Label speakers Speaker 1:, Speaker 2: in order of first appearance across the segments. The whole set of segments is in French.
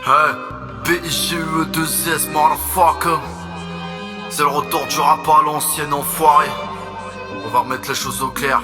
Speaker 1: Hey, BIGE2S, motherfucker. C'est le retour du rap à l'ancienne, enfoiré. On va remettre les choses au clair.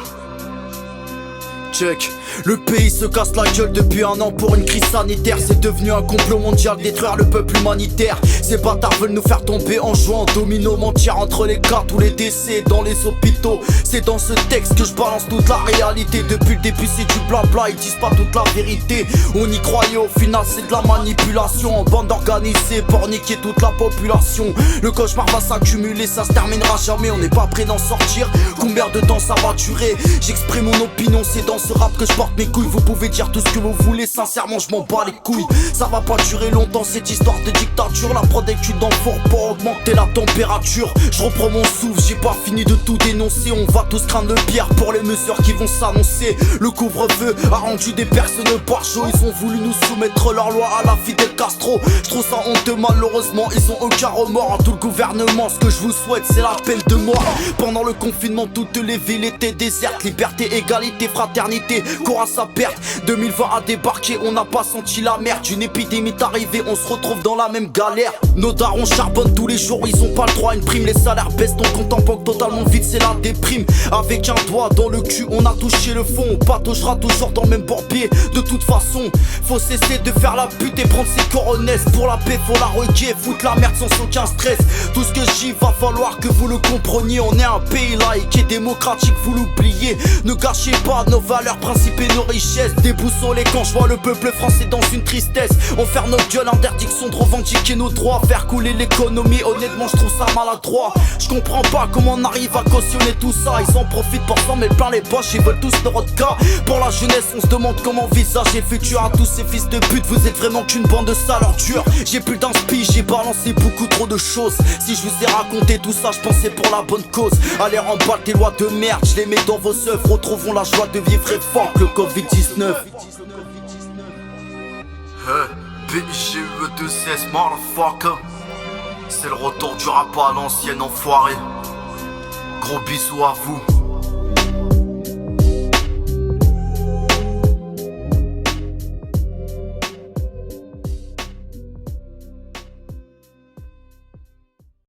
Speaker 2: Check. Le pays se casse la gueule depuis un an pour une crise sanitaire. C'est devenu un complot mondial, détruire le peuple humanitaire. Ces bâtards veulent nous faire tomber en jouant domino, mentir entre les cas, tous les décès dans les hôpitaux. C'est dans ce texte que je balance toute la réalité. Depuis le début c'est du blabla, ils disent pas toute la vérité. On y croyait, au final c'est de la manipulation. En bande organisée pour niquer toute la population. Le cauchemar va s'accumuler, ça se terminera jamais. On n'est pas prêt d'en sortir, combien de temps ça va durer? J'exprime mon opinion, c'est dans ce rap que je porte mes couilles. Vous pouvez dire tout ce que vous voulez, sincèrement je m'en bats les couilles. Ça va pas durer longtemps cette histoire de dictature. La prod est cul dans le four pour augmenter la température. Je reprends mon souffle, j'ai pas fini de tout dénoncer. On va tous craindre le pire pour les mesures qui vont s'annoncer. Le couvre-feu a rendu des personnes par chaud. Ils ont voulu nous soumettre leur loi à la Fidel Castro. Je trouve ça honteux, malheureusement ils ont aucun remords. Tout le gouvernement, ce que je vous souhaite c'est la peine de mort. Pendant le confinement toutes les villes étaient désertes. Liberté, égalité, fraternité, cours à sa perte. 2020 a débarqué, on n'a pas senti la merde. Une épidémie est arrivée, on se retrouve dans la même galère. Nos darons charbonnent tous les jours, ils ont pas le droit à une prime. Les salaires baissent, ton compte en banque totalement vide, c'est la déprime. Avec un doigt dans le cul, on a touché le fond. On patauchera toujours dans le même bourbier. De toute façon, faut cesser de faire la pute et prendre ses coronesses. Pour la paix, faut la requer, foutre la merde sans aucun stress. Tout ce que je dis, va falloir que vous le compreniez. On est un pays laïque et démocratique, vous l'oubliez. Ne gâchez pas nos valeurs, principes et nos richesses. Déboussolé quand je vois le peuple français dans une tristesse. On ferme nos gueules, interdiction de revendiquer nos droits. Faire couler l'économie, honnêtement je trouve ça maladroit. Je comprends pas comment on arrive à cautionner tout ça. Ils en profitent pour s'en mettre plein les poches, ils veulent tous leur cas. Pour la jeunesse on se demande comment envisager le futur. À tous ces fils de pute, vous êtes vraiment qu'une bande de sales ordures. J'ai plus d'inspi, j'ai balancé beaucoup trop de choses. Si je vous ai raconté tout ça, je pensais pour la bonne cause. Allez remballe tes lois de merde, je les mets dans vos œuvres. Retrouvons la joie de vivre et fort que le Covid-19.
Speaker 1: BIGE2S, motherfucker. C'est le retour du rap à l'ancienne, enfoiré. Gros bisous à vous.